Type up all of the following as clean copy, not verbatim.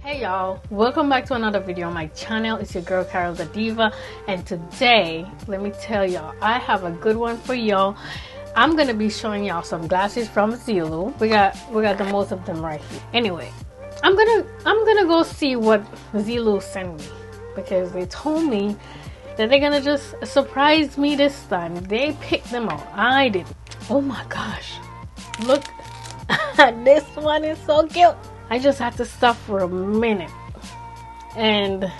Hey y'all, welcome back to another video on my channel. It's your girl Carol the Diva, and today let me tell y'all I have a good one for y'all. I'm gonna be showing y'all some glasses from Zeelool. We got the most of them right here. Anyway, I'm gonna go see what Zeelool sent me, because they told me that they're gonna just surprise me this time. They picked them out. I didn't. Oh my gosh, look. This one is so cute. I just had to stop for a minute and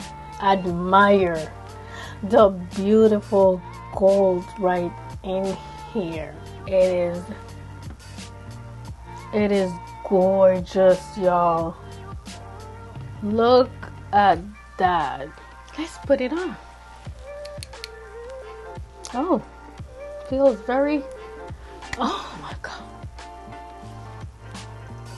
admire the beautiful gold right in here. It is gorgeous, y'all. Look at that. Let's put it on. Oh, feels very, oh my god.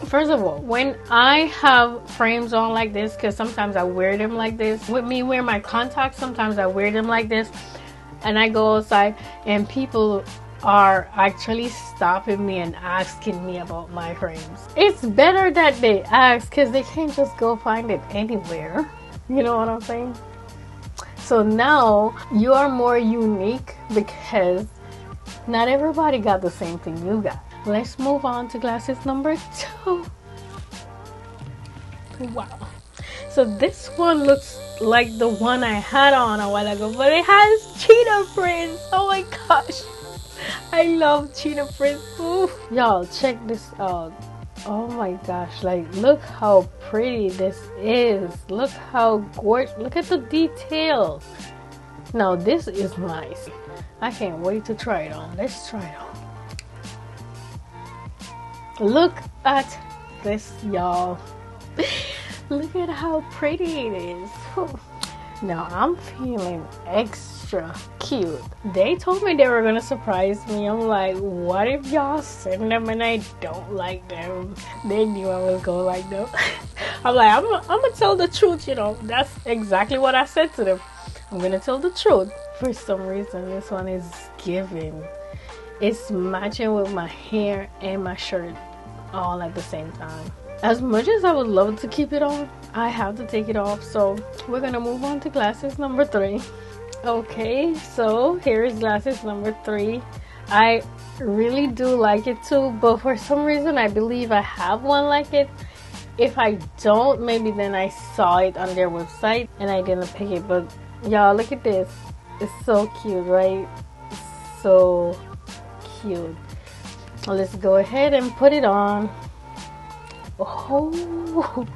First of all, when I have frames on like this, because sometimes I wear them like this, with me wearing my contacts, sometimes I wear them like this, and I go outside and people are actually stopping me and asking me about my frames. It's better that they ask, because they can't just go find it anywhere. You know what I'm saying? So now you are more unique, because not everybody got the same thing you got. Let's move on to glasses number 2. Wow. So this one looks like the one I had on a while ago, but it has cheetah prints. Oh my gosh. I love cheetah prints. Ooh. Y'all, check this out. Oh my gosh. Like, look how pretty this is. Look how gorgeous. Look at the details. Now, this is nice. I can't wait to try it on. Let's try it on. Look at this, y'all. Look at how pretty it is. Now I'm feeling extra cute. They told me they were gonna surprise me. I'm like, what if y'all send them and I don't like them? They knew I was gonna like them. I'm like, I'm gonna tell the truth, you know. That's exactly what I said to them. I'm gonna tell the truth. For some reason, this one is giving. It's matching with my hair and my shirt all at the same time. As much as I would love to keep it on, I have to take it off. So we're gonna move on to glasses number 3. Okay, so here is glasses number 3. I really do like it too, but for some reason I believe I have one like it. If I don't, maybe then I saw it on their website and I didn't pick it. But y'all, look at this. It's so cute, right? So cute. Let's go ahead and put it on. Oh,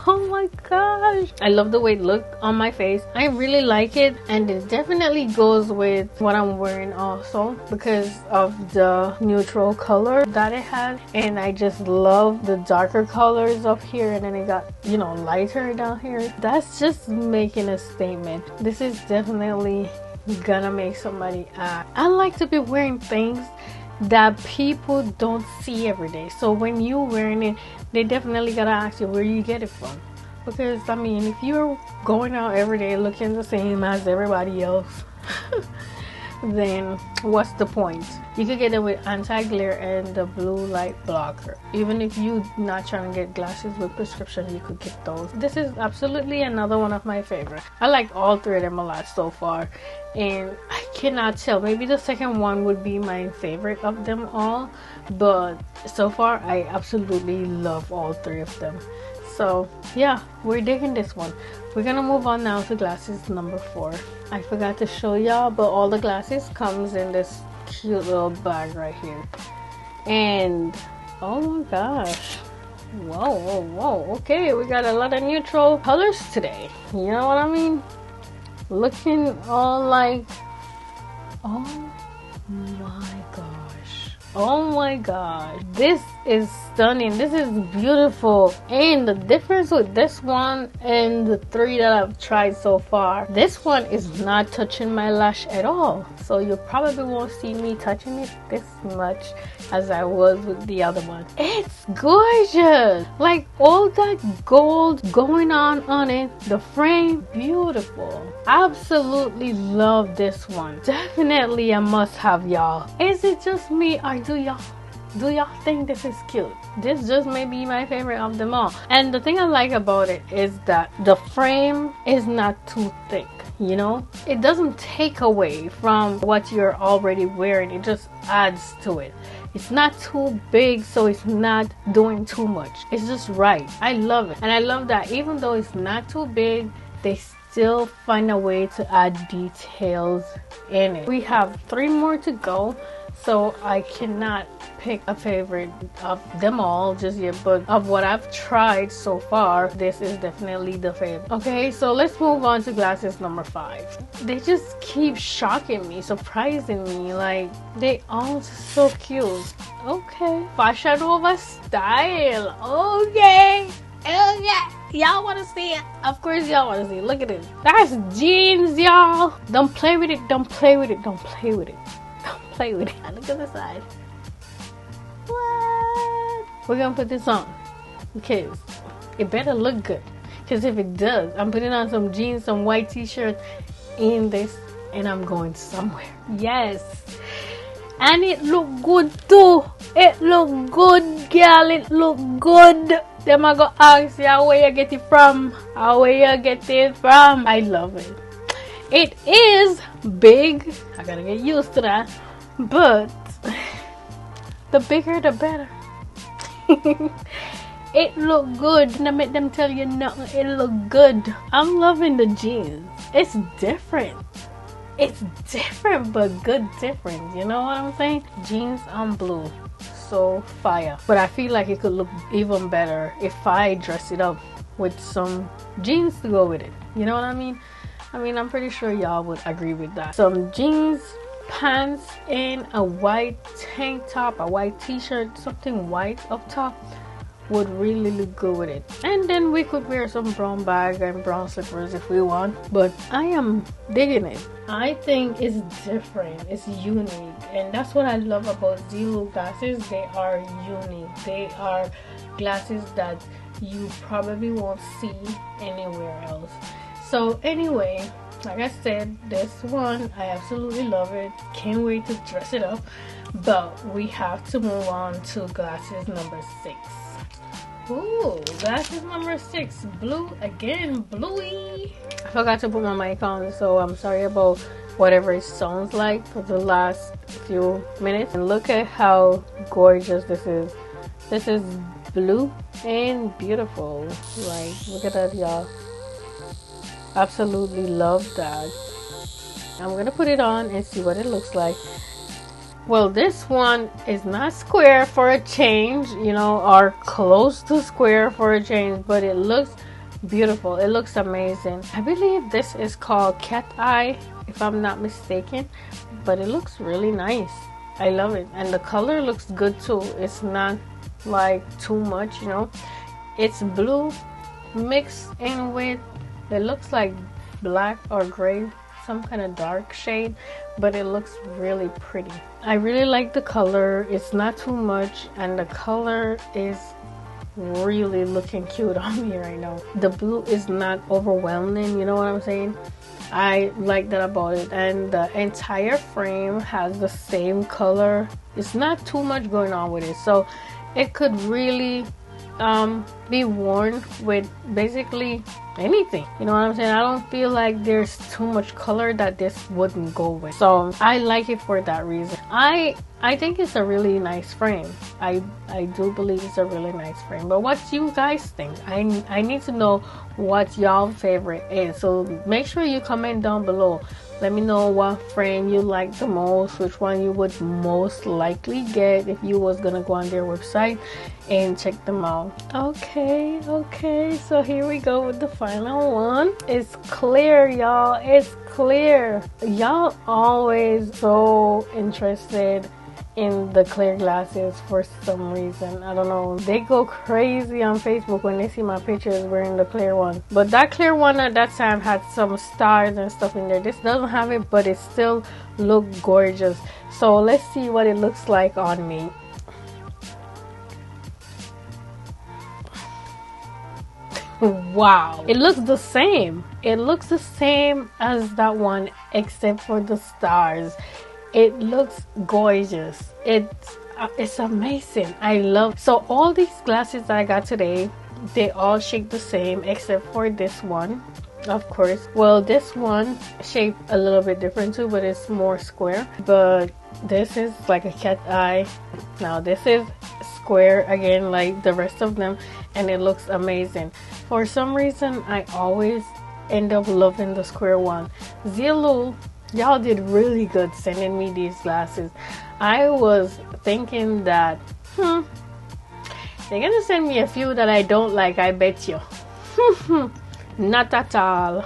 oh my gosh. I love the way it looked on my face. I really like it, and it definitely goes with what I'm wearing also, because of the neutral color that it has. And I just love the darker colors up here, and then it got, you know, lighter down here. That's just making a statement. This is definitely gonna make somebody act. I like to be wearing things that people don't see every day. So when you're wearing it, they definitely gotta ask you where you get it from. Because I mean, if you're going out every day looking the same as everybody else, then what's the point? You could get it with anti-glare and the blue light blocker. Even if you're not trying to get glasses with prescription, you could get those. This is absolutely another one of my favorites. I like all 3 of them a lot so far, and I cannot tell, maybe the second one would be my favorite of them all, but so far I absolutely love all 3 of them. So yeah, we're digging this one. We're gonna move on now to glasses number 4. I forgot to show y'all, but all the glasses comes in this cute little bag right here. And oh my gosh, whoa, okay, we got a lot of neutral colors today. You know what I mean? Looking all like, oh my gosh, this is stunning. This is beautiful. And the difference with this one and the 3 that I've tried so far, this one is not touching my lash at all. So you probably won't see me touching it this much as I was with the other one. It's gorgeous. Like all that gold going on it. The frame, beautiful. Absolutely love this one. Definitely a must have, y'all. Is it just me, or do y'all Do y'all think this is cute? This just may be my favorite of them all. And the thing I like about it is that the frame is not too thick. You know, it doesn't take away from what you're already wearing. It just adds to it. It's not too big, so it's not doing too much. It's just right. I love it. And I love that even though it's not too big, they still find a way to add details in it. We have 3 more to go, so I cannot pick a favorite of them all just yet, but of what I've tried so far, this is definitely the favorite. Okay, so let's move on to glasses number 5. They just keep shocking me, surprising me. Like, they all so cute. Okay, fashion over style. Okay, y'all want to see it? Of course y'all want to see it. Look at it. That's jeans, y'all. Don't play with it. Don't play with it. Don't play with it. Don't play with it. Look at the side. What? We're gonna put this on because it better look good. Because if it does, I'm putting on some jeans, some white t-shirt in this, and I'm going somewhere. Yes. And it look good too. It look good, girl. It look good. Them I go ask you where you get it from. Where you get it from. I love it. It is big. I gotta get used to that. But the bigger the better. It look good. And I make them tell you nothing. It look good. I'm loving the jeans. It's different. It's different, but good different. You know what I'm saying? Jeans on blue. So fire. But I feel like it could look even better if I dress it up with some jeans to go with it. You know what I mean? I'm pretty sure y'all would agree with that. Some jeans, pants, and a white tank top, a white t-shirt, something white up top would really look good with it. And then we could wear some brown bag and brown slippers if we want. But I am digging it. I think it's different. It's unique. And that's what I love about Zeelool glasses. They are unique. They are glasses that you probably won't see anywhere else. So anyway, like I said, this one, I absolutely love it. Can't wait to dress it up. But we have to move on to glasses number 6. Ooh, glasses number 6. Blue again, bluey. I forgot to put my mic on, so I'm sorry about whatever it sounds like for the last few minutes. And look at how gorgeous this is. This is blue and beautiful. Like, look at that, y'all. Absolutely love that. I'm gonna put it on and see what it looks like. Well, this one is not square for a change, you know, or close to square for a change, but it looks beautiful. It looks amazing. I believe this is called cat eye, if I'm not mistaken, but it looks really nice. I love it. And the color looks good too. It's not like too much, you know. It's blue mixed in with, it looks like black or gray, some kind of dark shade, but it looks really pretty. I really like the color. It's not too much, and the color is really looking cute on me right now. The blue is not overwhelming, you know what I'm saying? I like that about it. And the entire frame has the same color. It's not too much going on with it, so it could really be worn with basically anything, you know what I'm saying? I don't feel like there's too much color that this wouldn't go with, so I like it for that reason. I think it's a really nice frame. I do believe it's a really nice frame. But what you guys think? I need to know what y'all favorite is, so make sure you comment down below. Let me know what frame you like the most, which one you would most likely get if you was gonna go on their website and check them out. Okay, so here we go with the final one. It's clear, y'all. It's clear. Y'all always so interested in the clear glasses for some reason. I don't know. They go crazy on Facebook when they see my pictures wearing the clear one. But that clear one at that time had some stars and stuff in there. This doesn't have it, but it still looked gorgeous. So let's see what it looks like on me. Wow, it looks the same. It looks the same as that one except for the stars. It looks gorgeous. It's amazing. I love. So all these glasses that I got today, they all shape the same except for this one, of course. Well, this one shaped a little bit different too, but it's more square. But this is like a cat eye. Now this is square again, like the rest of them, and it looks amazing. For some reason, I always end up loving the square one. Zeelool, y'all did really good sending me these glasses. I was thinking that, they're gonna send me a few that I don't like, I bet you. Not at all.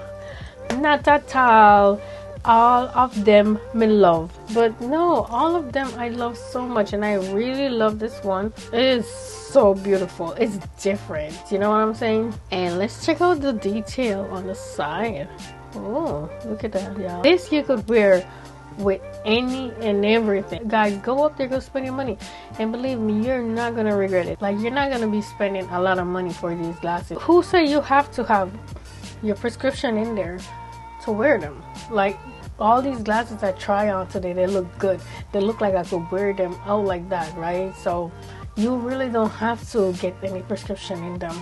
Not at all. All of them me love. But no, all of them I love so much, and I really love this one. It is so beautiful. It's different. You know what I'm saying? And let's check out the detail on the side. Oh, look at that, y'all. This you could wear with any and everything. Guys, go up there, go spend your money, and believe me, you're not gonna regret it. Like, you're not gonna be spending a lot of money for these glasses. Who say you have to have your prescription in there to wear them? Like, all these glasses I try on today, they look good. They look like I could wear them out like that, right? So you really don't have to get any prescription in them.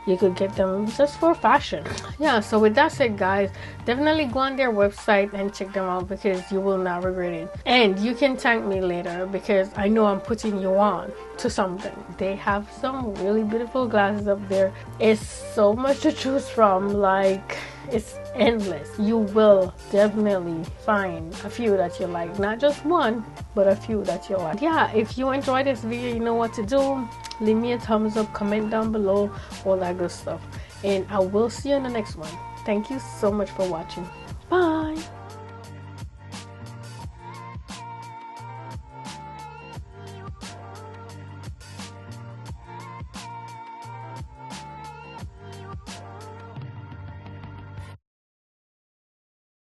You could get them just for fashion. Yeah, so with that said, guys, definitely go on their website and check them out, because you will not regret it. And you can thank me later, because I know I'm putting you on to something. They have some really beautiful glasses up there. It's so much to choose from. Like, it's endless. You will definitely find a few that you like. Not just one, but a few that you like. Yeah, if you enjoyed this video, you know what to do. Leave me a thumbs up, comment down below, all that good stuff. And I will see you in the next one. Thank you so much for watching. Bye.